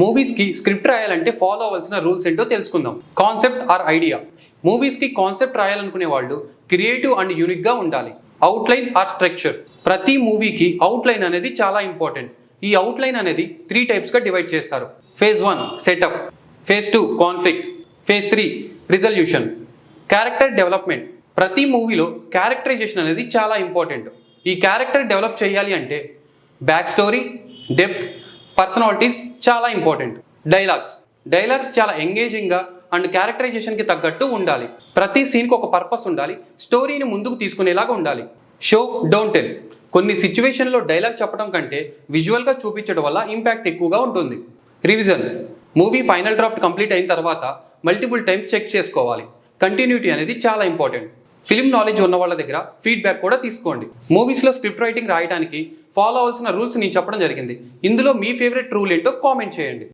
మూవీస్కి స్క్రిప్ట్ రాయాలంటే ఫాలో అవ్వాల్సిన రూల్స్ ఏంటో తెలుసుకుందాం. Concept or idea. మూవీస్కి కాన్సెప్ట్ రాయాలనుకునే వాళ్ళు క్రియేటివ్ అండ్ యూనిక్గా ఉండాలి. Outline or structure. ప్రతి మూవీకి అవుట్లైన్ అనేది చాలా ఇంపార్టెంట్. ఈ అవుట్లైన్ అనేది 3 టైప్స్గా డివైడ్ చేస్తారు. Phase 1 setup, phase 2 conflict, phase 3 resolution. Character development. ప్రతి మూవీలో క్యారెక్టరైజేషన్ అనేది చాలా ఇంపార్టెంట్. ఈ క్యారెక్టర్ డెవలప్ చేయాలి అంటే బ్యాక్ స్టోరీ, డెప్త్, పర్సనాలిటీస్ చాలా ఇంపార్టెంట్. డైలాగ్స్ చాలా ఎంగేజింగ్గా అండ్ క్యారెక్టరైజేషన్కి తగ్గట్టు ఉండాలి. ప్రతి సీన్కి ఒక పర్పస్ ఉండాలి. స్టోరీని ముందుకు తీసుకునేలాగా ఉండాలి. Show don't tell. కొన్ని సిచ్యువేషన్లో డైలాగ్ చెప్పడం కంటే విజువల్గా చూపించడం వల్ల ఇంపాక్ట్ ఎక్కువగా ఉంటుంది. Revision. Movie final draft complete అయిన తర్వాత మల్టిపుల్ టైమ్స్ చెక్ చేసుకోవాలి. కంటిన్యూటీ అనేది చాలా ఇంపార్టెంట్. ఫిల్మ్ నాలెడ్జ్ ఉన్న వాళ్ళ దగ్గర ఫీడ్బ్యాక్ కూడా తీసుకోండి. మూవీస్లో స్క్రిప్ట్ రైటింగ్ రాయడానికి ఫాలో అవ్వాల్సిన రూల్స్ నేను చెప్పడం జరిగింది. ఇందులో మీ ఫేవరెట్ రూల్ ఏంటో కామెంట్ చేయండి.